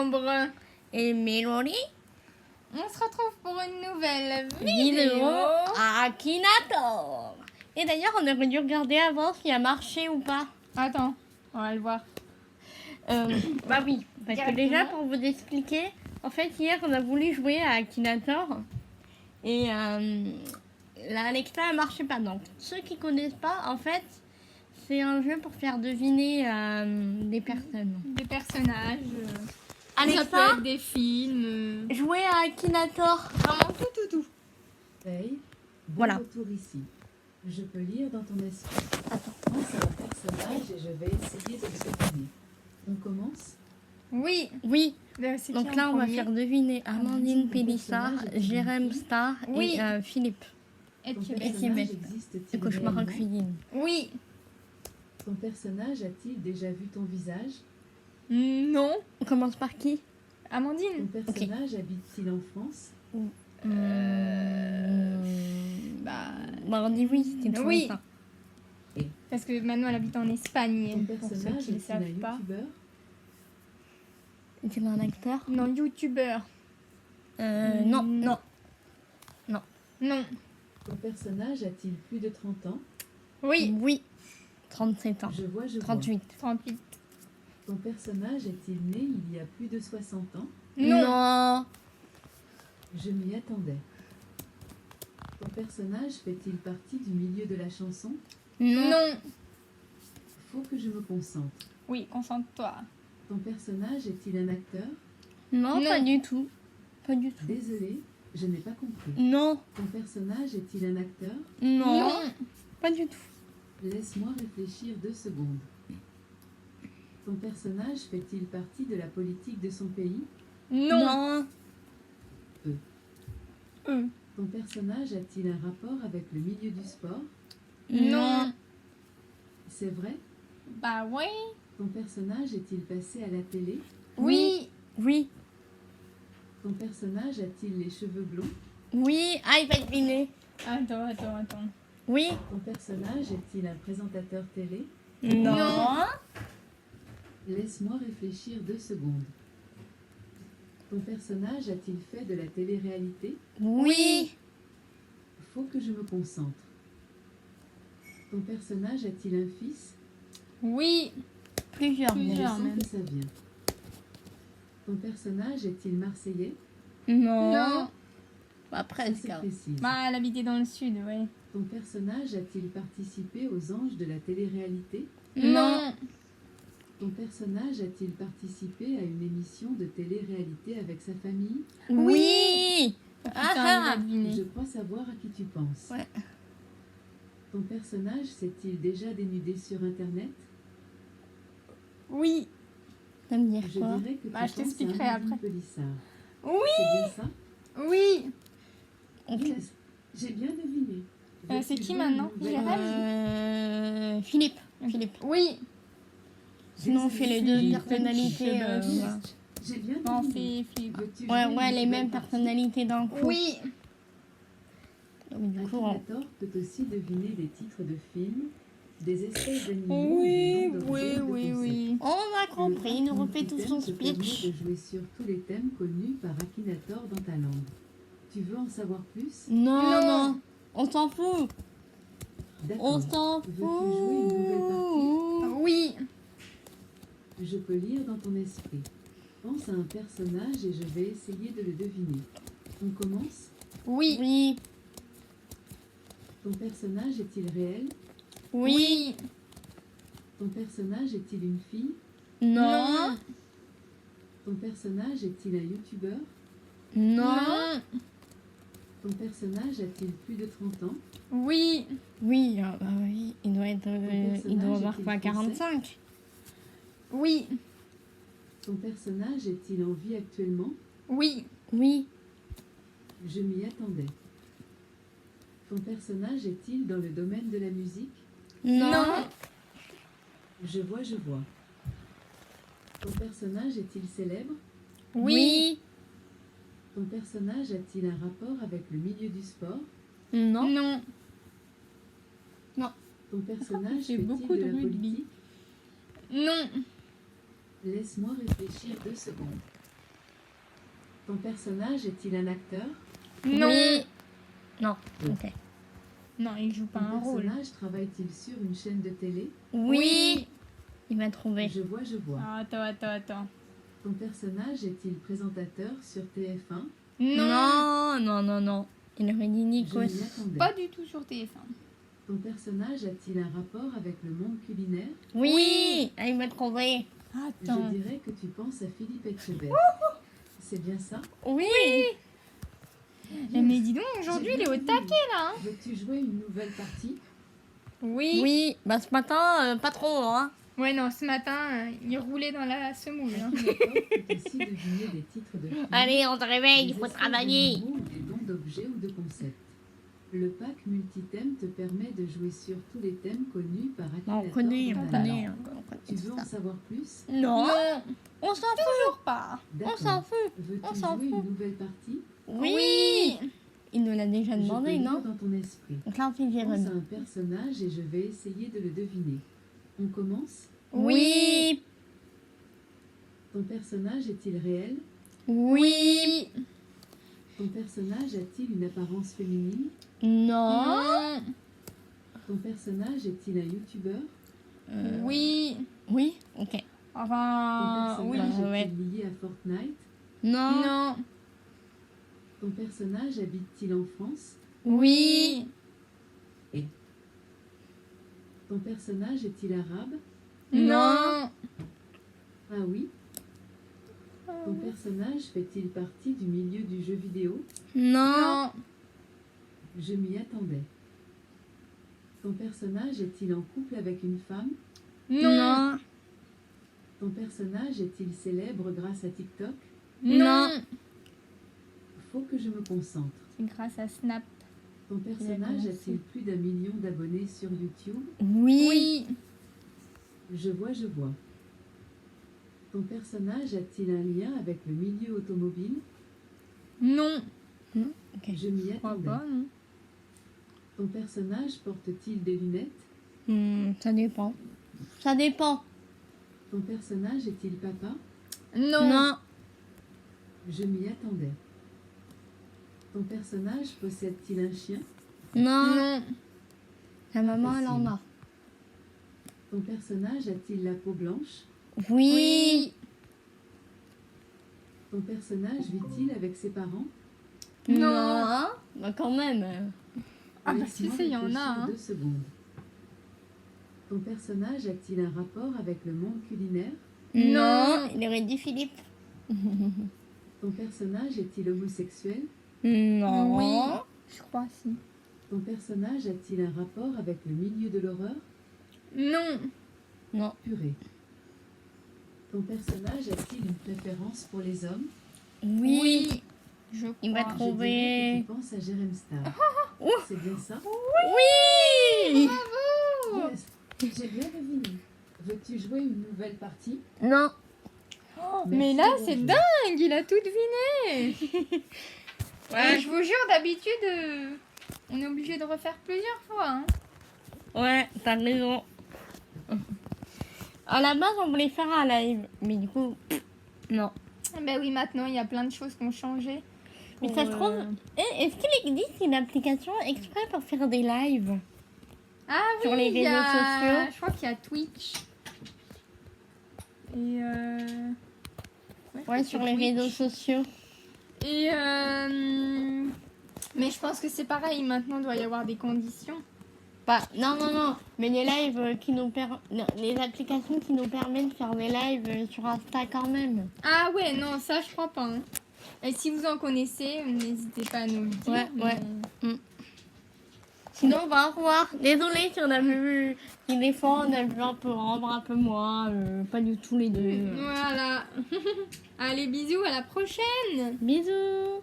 Ambre et Mélanie. On se retrouve pour une nouvelle Vidéo à Akinator. Et d'ailleurs, on aurait dû regarder avant s'il a marché ou pas. Attends, on va le voir. Bah oui, parce que Directement. déjà, pour vous expliquer, en fait, hier, on a voulu jouer à Akinator. Et la Alexa ne marchait pas. Donc, ceux qui connaissent pas, en fait, c'est un jeu pour faire deviner des personnes. Des personnages, Alexa, ça peut être des films. jouer à Akinator. Vraiment tout. Hey, bon Voilà. retour ici. Je peux lire dans ton esprit. Pense à un personnage et je vais essayer de le deviner. On commence? Oui. Oui, C'est donc qui là, en on va premier faire deviner Amandine Pélissard, Jérém Star Oui. et Philippe. Et Ton tu Et personnage Thibet. existe-t-il Le cauchemar en réellement? cuisine. Oui. Ton personnage a-t-il déjà vu ton visage? Non. On commence par qui? Ton Amandine. personnage habite-t-il en France? Bah, on dit oui, c'était toujours Oui. ça. Parce que maintenant elle habite en Espagne. Ton Pour ceux personnage qui ne est-il un savent pas. youtubeur? C'est un acteur? Non, youtubeur. Non, non. Non. Ton personnage a-t-il plus de 30 ans? Oui. Oui. 37 ans. Je vois. 38. 38. Ton personnage est-il né il y a plus de 60 ans? Non. Je m'y attendais. Ton personnage fait-il partie du milieu de la chanson? Non. Faut que je me concentre. Oui, concentre-toi. Ton personnage est-il un acteur? Non, Non. pas du tout. Pas du tout. Désolé, je n'ai pas compris. Non. Ton personnage est-il un acteur? Non. Pas du tout. Laisse-moi réfléchir 2 secondes. Ton personnage fait-il partie de la politique de son pays? Non. Ton personnage a-t-il un rapport avec le milieu du sport? Non. C'est vrai? Bah oui. Ton personnage est-il passé à la télé? Oui. Oui. Ton personnage a-t-il les cheveux blonds? Oui. Ah, il va deviner. Attends. Oui. Ton personnage est-il un présentateur télé? Non. Laisse-moi réfléchir 2 secondes. Ton personnage a-t-il fait de la télé-réalité? Oui. Faut que je me concentre. Ton personnage a-t-il un fils? Oui. Plusieurs. Plusieurs. Je même. sens même. que ça vient. Ton personnage est-il marseillais? Non. Non. Bah, Ça, presque. c'est précis. Bah elle habitait dans le sud, ouais. Ton personnage a-t-il participé aux Anges de la télé-réalité? Non. Ton personnage a-t-il participé à une émission de télé-réalité avec sa famille? Oui. Oh, putain, Ah, il va ah. deviner. Je crois savoir à qui tu penses. Ouais. Ton personnage s'est-il déjà dénudé sur Internet? Oui. Ça me dit Je quoi? dirais que Bah, tu je penses t'expliquerai à Amandine après. Pélissard. Oui. C'est bien ça? Oui. Ok. Yes. J'ai bien deviné. C'est Veux-tu qui jouer maintenant? une nouvelle Jérém? Philippe. Philippe. Oui. Sinon, on fait les deux J'ai personnalités. pas dit. Voilà. J'ai bien Non, deviné. c'est Philippe. Veux-tu Ouais, jouer ouais, une les nouvelle mêmes partie? personnalités d'un coup. Oui. Donc, du coup, on- Akinator peut aussi deviner des titres de films, des espèces d'animaux Oui, et des noms oui, d'objets ou de oui, concepts. oui. on a compris, il nous refait tout son te permet speech. de jouer sur tous les thèmes connus par Akinator dans ta langue. Tu veux en savoir plus? Non, Non. non, on s'en fout. D'accord. On s'en Veux-tu jouer une nouvelle partie? fout. Oui. Je peux lire dans ton esprit. Pense à un personnage et je vais essayer de le deviner. On commence? Oui. Oui, Ton personnage est-il réel? oui, Ton personnage est-il une fille? non, Ton personnage est-il un youtubeur? non, Ton personnage a-t-il plus de 30 ans? Oui. oui, bah oui, il doit être, il doit avoir personnage quoi, est-il 45? Oui. Ton personnage est-il en vie actuellement? Oui. Oui, Je m'y attendais. Ton personnage est-il dans le domaine de la musique? non, Je vois. Ton personnage est-il célèbre? oui, Ton personnage a-t-il un rapport avec le milieu du sport? non, Non. Ton personnage J'ai fait-il beaucoup de de la rugby. politique? Non. Laisse-moi réfléchir 2 secondes. Ton personnage est-il un acteur? Non. Oui. Non. Ok. Non, il joue pas Ton un rôle. personnage travaille-t-il sur une chaîne de télé? Oui. Il m'a trouvé. Je vois, je vois. Ah, attends. Ton personnage est-il présentateur sur TF1? Non. Il aurait dit Je Nikos. m'y attendais. Pas du tout sur TF1. Ton personnage a-t-il un rapport avec le monde culinaire? Oui. Ah, il m'a trouvé. Attends. Je dirais que tu penses à Philippe Etchebest. C'est bien ça? Oui. Eh, mais dis donc, aujourd'hui, il est au taquet, là. Hein. Veux-tu jouer une nouvelle partie? Oui. Oui. Bah ce matin, pas trop, hein. Ouais, non, ce matin, il roulait dans la semoule. Hein. D'accord, tu peux aussi deviner des titres de films. Allez, on se réveille, il des faut espèces travailler. d'animaux ou des noms d'objets ou de concepts. Le pack multithème te permet de jouer sur tous les thèmes connus par On Akinator connaît, dans on la connaît. langue. Tu veux en savoir plus? Non. Non, On s'en fout. toujours pas. On s'en fout. on Veux-tu s'en jouer fout. une nouvelle partie? Oui. Il nous l'a déjà Je peux demandé, lire non? dans ton esprit. Donc là, on fait Pense à Jérémy. un personnage et je vais essayer de le deviner. On commence? Oui. Ton personnage est-il réel? Oui. Ton personnage a-t-il une apparence féminine? Non. Ton personnage est-il un youtubeur? Oui. Oui. Ok. Ton Enfin, oui. personnage ouais. est-il lié à Fortnite? Non. Non. Ton personnage habite-t-il en France? Oui. Ton personnage est-il arabe? Non. Ah oui? Ton personnage fait-il partie du milieu du jeu vidéo? Non. Non. Je m'y attendais. Ton personnage est-il en couple avec une femme? Non. Ton personnage est-il célèbre grâce à TikTok? Non. Faut que je me concentre. C'est grâce à Snap. Ton personnage commencé. a-t-il plus d'1 million d'abonnés sur YouTube? Oui. Je vois, je vois. Ton personnage a-t-il un lien avec le milieu automobile? Non. Ok. Je m'y Je crois attendais. pas, non. Ton personnage porte-t-il des lunettes? Ça dépend. Ça dépend. Ton personnage est-il papa? Non. Je m'y attendais. Ton personnage possède-t-il un chien? Non. Non. La maman, elle en a. Ton personnage a-t-il la peau blanche? Oui. Ton personnage vit-il avec ses parents? Non. Hein. Bah quand même. Ah bah Laisse-moi si, il y en a. réfléchir Hein. 2 secondes. Ton personnage a-t-il un rapport avec le monde culinaire? Non. Il aurait dit Philippe. Ton personnage est-il homosexuel? Non. Oui. Je crois, si. Ton personnage a-t-il un rapport avec le milieu de l'horreur? Non. Non. Purée. Ton personnage a-t-il une préférence pour les hommes? Oui. Je Il va crois. Je dirais trouver. que tu penses à Jérém Star. C'est bien ça? Oui. Yes, j'ai bien deviné. Veux-tu jouer une nouvelle partie? Non. Mais Merci là, d'avoir c'est joué. dingue, il a tout deviné. Ouais, je vous jure, d'habitude, on est obligé de refaire plusieurs fois. Hein. Ouais, t'as raison. À la base, on voulait faire un live, mais du coup, non. Ben oui, maintenant, il y a plein de choses qui ont changé. Mais Pour, ça se trouve, est-ce qu'il existe une application exprès pour faire des lives? Ah oui, sur les il y a... réseaux sociaux. Je crois qu'il y a Twitch. Et je crois Ouais, que sur c'est les Twitch. réseaux sociaux. Et mais je pense que c'est pareil, maintenant, il doit y avoir des conditions. Pas, non. Mais les lives qui nous les applications qui nous permettent de faire des lives sur Insta quand même. Ah ouais, non, ça, je crois pas. Hein. Et si vous en connaissez, n'hésitez pas à nous le dire. Ouais, mais- ouais. Sinon, on va revoir. Désolée si on a vu, si des fois on a vu un peu Ambre, un peu moi, pas du tout les deux. Voilà. Allez, bisous, à la prochaine. Bisous.